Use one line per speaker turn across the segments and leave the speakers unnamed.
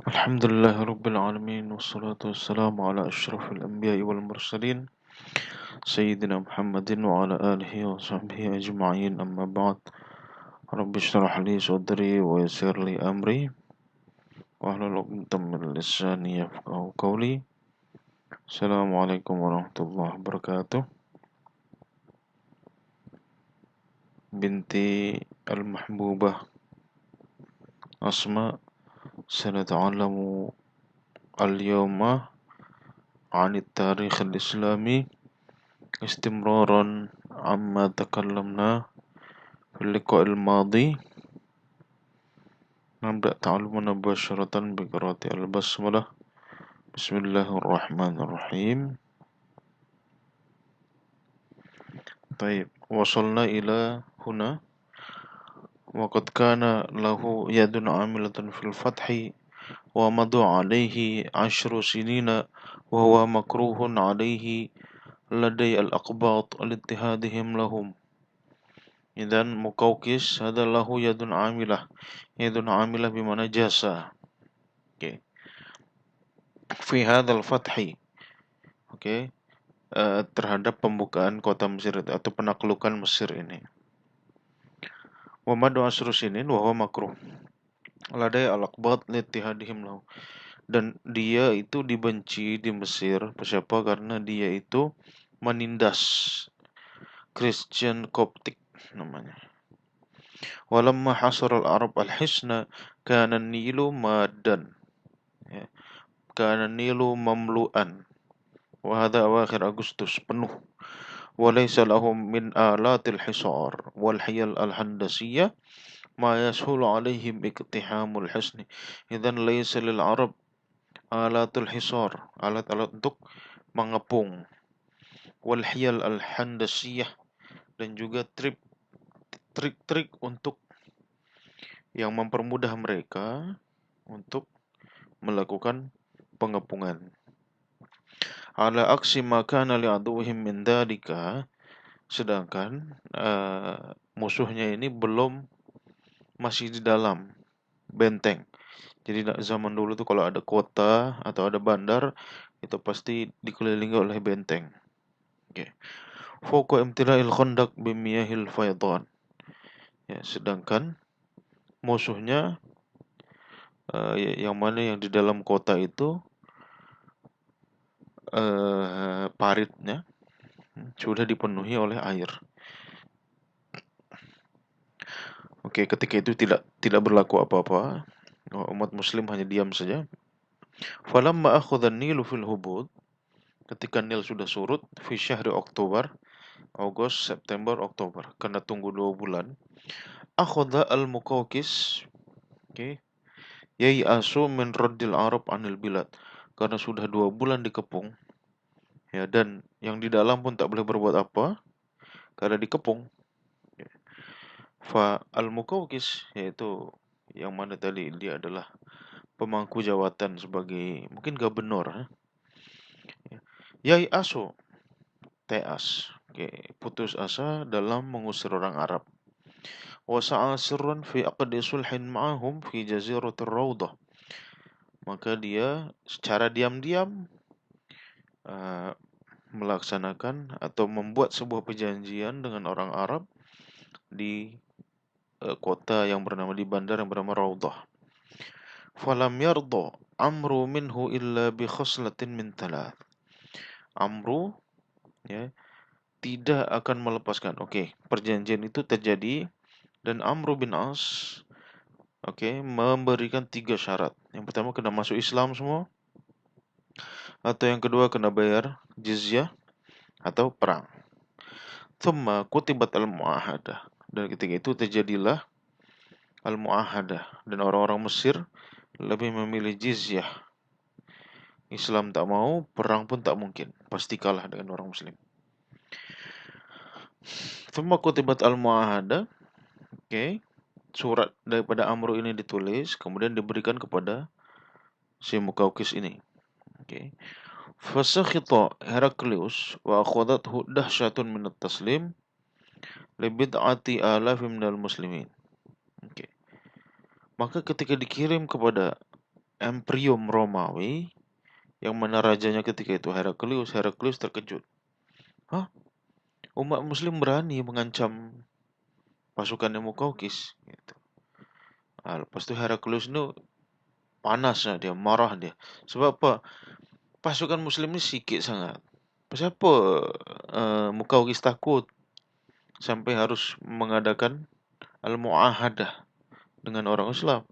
Alhamdulillah Rabbil Alamin Wassalatu wassalamu ala ashrafil anbiya wal mursalin Sayyidina Muhammadin wa ala alihi wa sahbihi ajma'in amma ba'd Rabbi shrah li sadri wa yassir li amri Wahlul 'uqdatam min lisani yafqahu qawli Assalamualaikum warahmatullahi wabarakatuh Binti al-mahbubah Asma Sanata'alamu al-yawma 'an at-tarikh al-islami istimraran amma takallamna في اللقاء الماضي نبدأ تعلمنا مباشرة بقراءة البسملة بسم الله الرحمن الرحيم طيب وصلنا إلى هنا وقد كان له يد عاملة في الفتح ومضى عليه 10 سنين وهو مكروه عليه لدي الأقباط لاتهادهم لهم إذن مقوقس هذا له يد عاملة بمعنى جاسة في هذا الفتح terhadap pembukaan kota Mesir atau penaklukan Mesir ini. Wa madu asru sinin wa huwa makruh ladai al-aqbat littihadihim lahu. Dan dia itu dibenci di Mesir. Siapa? Karena dia itu menindas Christian Coptic namanya. Walamma hasar al-Arab al-hisna kana nilu madan. Kana nilu mamlu'an. Wa hadha awakhir Agustus penuh. Walaysa lahum min alatil hisar wal hiyal al-handasiyah ma yashulu alaihim iktihamul hisni. Idzan laysa lil Arab alatul hisar, alat-alat untuk mengepung. Wal hiyal al-handasiyah, dan juga trik-trik untuk yang mempermudah mereka untuk melakukan pengepungan. Ala aksi makana li'aduhim min dalika, sedangkan musuhnya ini masih di dalam benteng. Jadi zaman dulu tuh kalau ada kota atau ada bandar itu pasti dikelilingi oleh benteng. Fawqa imtila'il khandaq bimiyahil faydan. Sedangkan musuhnya yang mana yang di dalam kota itu paritnya sudah dipenuhi oleh air. Ketika itu tidak berlaku apa-apa. Umat muslim hanya diam saja. Falamma akhadha an-Nilu fil hubud, ketika Nil sudah surut fi syahri Oktober, Agustus, September, Oktober, karena tunggu 2 bulan. Akhadha al-Muqawqis yai'asu min raddil Arab anil bilad, karena sudah 2 bulan dikepung dan yang di dalam pun tak boleh berbuat apa karena dikepung. Fa al-Muqawqis, yaitu yang mana tadi dia adalah pemangku jawatan sebagai mungkin gubernur, yai'asu teas, putus asa dalam mengusir orang Arab. Wa sa'a sirran fi aqdi sulhin ma'ahum fi jaziratir Raudah, maka dia secara diam-diam melaksanakan atau membuat sebuah perjanjian dengan orang Arab di kota yang bernama, di bandar yang bernama Raudah. Falam yarda Amru minhu illa bi khoslatin min thalath. Amru tidak akan melepaskan. Perjanjian itu terjadi dan Amru bin As memberikan 3 syarat. Yang pertama kena masuk Islam semua, atau yang kedua kena bayar jizyah atau perang. Thumma kutibat al-mu'ahadah, dan ketika itu terjadilah al-mu'ahadah, dan orang-orang Mesir lebih memilih jizyah. Islam tak mau, perang pun tak mungkin, pasti kalah dengan orang muslim. Thumma kutibat al-mu'ahadah, surat daripada Amru ini ditulis, kemudian diberikan kepada si Muqawqis ini. Fasakhita Heraklius wa akhadathu dahsyatun min at-taslim li bid'ati alafin minal muslimin. Maka ketika dikirim kepada Imperium Romawi, yang mana rajanya ketika itu Heraklius. Heraklius terkejut. Hah? Umat muslim berani mengancam pasukannya Mukaukis gitu. Lepas itu Heraklius itu panas dia, marah dia. Sebab apa? Pasukan muslim ini sikit sangat. Siapa Mukaukis takut sampai harus mengadakan al-mu'ahadah dengan orang Islam.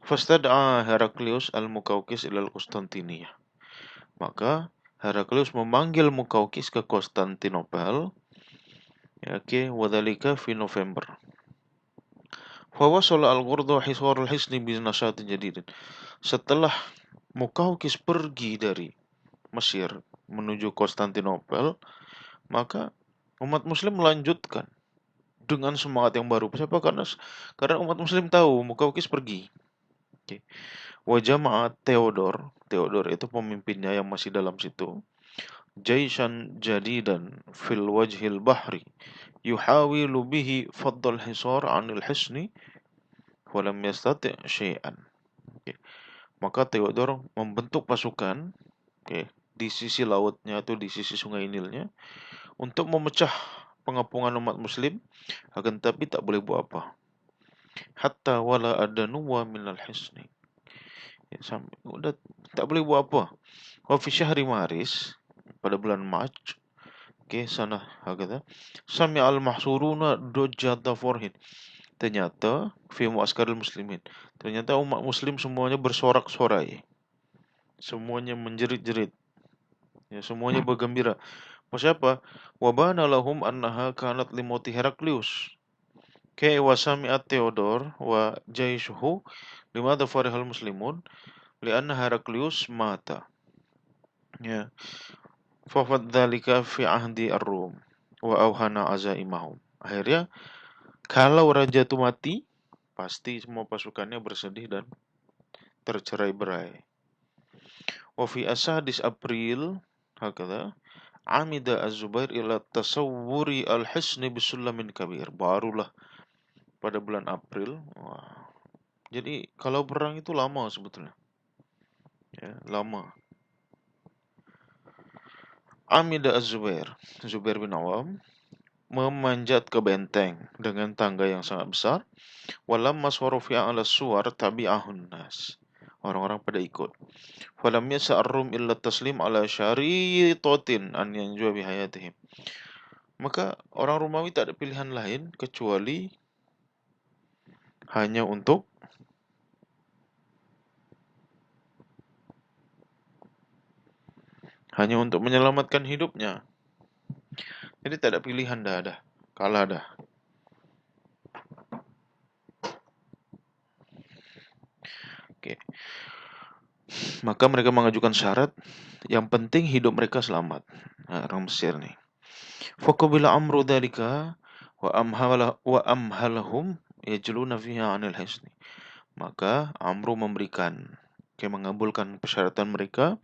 Fastad'a Heraklius al-Mukaukis ilal Konstantinia. Maka Heraklius memanggil Mukaukis ke Konstantinopel. Wadhalika fi November. Fawasala al-Ghurdu hisar al-hisni binashatin jadidin. Setelah Mukaukis pergi dari Mesir menuju Konstantinopel, maka umat muslim melanjutkan dengan semangat yang baru. Siapa? Karena umat muslim tahu Mukaukis pergi. Wajah Theodor itu pemimpinnya yang masih dalam situ. Jaishan jadidan fil wajhil bahri yuhawilu bihi faddal hisar anil hisni walam yastati' syai'an. Maka Theodor membentuk pasukan di sisi lautnya atau di sisi sungai Nilnya untuk memecah pengepungan umat muslim, akan tapi tak boleh buat apa. Hatta wala adanuwa minal hisni. Sampai udah tak boleh buat apa. Wa fi syahri Maris, pada bulan Mac, sana hakata sami al-mahsuruna dujjata forhin. Ternyata fi muaskaril muslimin. Ternyata umat muslim semuanya bersorak-sorai. Semuanya menjerit-jerit. Ya, semuanya bergembira. Siapa? Wabana lahum annaha kanat limoti Heraklius. Wa sami'at Theodor wa jaishuhu limadha farihal muslimun lianna Heraklius mata. Ya. Fafad dzalika fi ahdi ar-Rum wa auhana azaimahum. Akhirnya kalau raja itu mati, pasti semua pasukannya bersedih dan tercerai-berai. Wa fi asadis April hakala amida Az-Zubair ila tasawwuri al-hisni bisullamin kabir. Barulah pada bulan April. Wah. Jadi kalau perang itu lama sebetulnya. Ya, lama. Amida Az-Zubair, Zubair bin Awam, memanjat ke benteng dengan tangga yang sangat besar. Walamma swarufi'a ala suwar tabi'ahun nas. Orang-orang pada ikut. Falam yasa'arrum illa taslim ala syaritotin an yanjua bihayatihim. Maka orang Romawi tak ada pilihan lain kecuali hanya untuk menyelamatkan hidupnya. Jadi tak ada pilihan dah. Kalah dah. Oke. Maka mereka mengajukan syarat, yang penting hidup mereka selamat. Orang Mesir nih. Faqabila amru dzalika wa amhalahum yajluna fiha 'anil hisni. Maka Amru mengabulkan persyaratan mereka.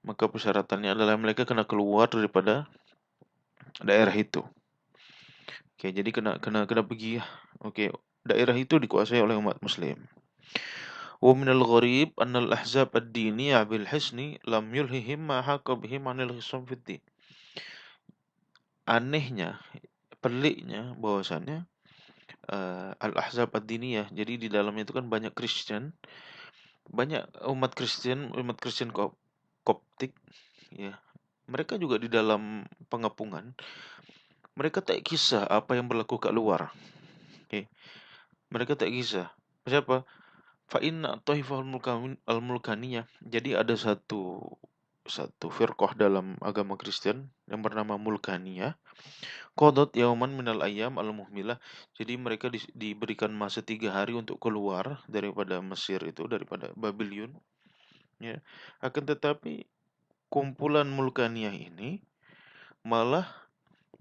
Maka persyaratannya adalah mereka kena keluar daripada daerah itu. Jadi kena pergi. Daerah itu dikuasai oleh umat muslim. Wa minal gharib annal ahzab ad-diniyah bil hisni lam yulhihim ma haqa bihim 'anil hisam fid din. Anehnya, peliknya bahwasannya al-ahzab ad-diniyah, jadi di dalamnya itu kan banyak Kristen, banyak umat Kristen Koptik, ya. Mereka juga di dalam pengepungan, mereka tak kisah apa yang berlaku kat luar. Mereka tak kisah. Siapa? Fa inna taifah al-mulkaniyah. Jadi ada satu firqah dalam agama Kristen yang bernama Mulkaniyah. Qadot yauman minal ayyam al-muhmilah. Jadi mereka diberikan masa 3 hari untuk keluar daripada Mesir itu, daripada Babylon. Ya. Akan tetapi kumpulan Mulkaniyah ini malah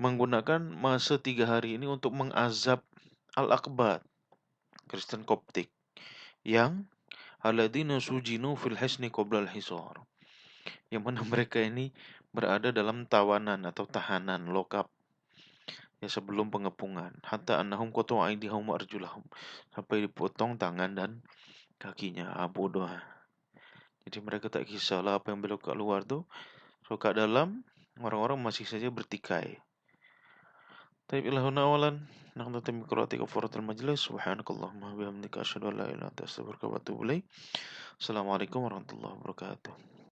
menggunakan masa 3 hari ini untuk mengazab al-Aqbat, Kristen Koptik, yang alladzina sujinu fil hisni qabla al-hisar. Yang mana mereka ini berada dalam tawanan atau tahanan lokap sebelum pengepungan. Hatta annahum qata'u aydihum wa arjulahum. Sampai dipotong tangan dan kakinya, bodoh. Jadi mereka tak kisahlah apa yang belok kat luar tu. So kat dalam, orang-orang masih saja bertikai. طيب إلى هنا أولا نختم بقراءة كفارة المجلس سبحانك اللهم وبحمدك أشهد أن لا إله إلا أنت أستغفرك وأتوب إليك السلام عليكم ورحمة الله وبركاته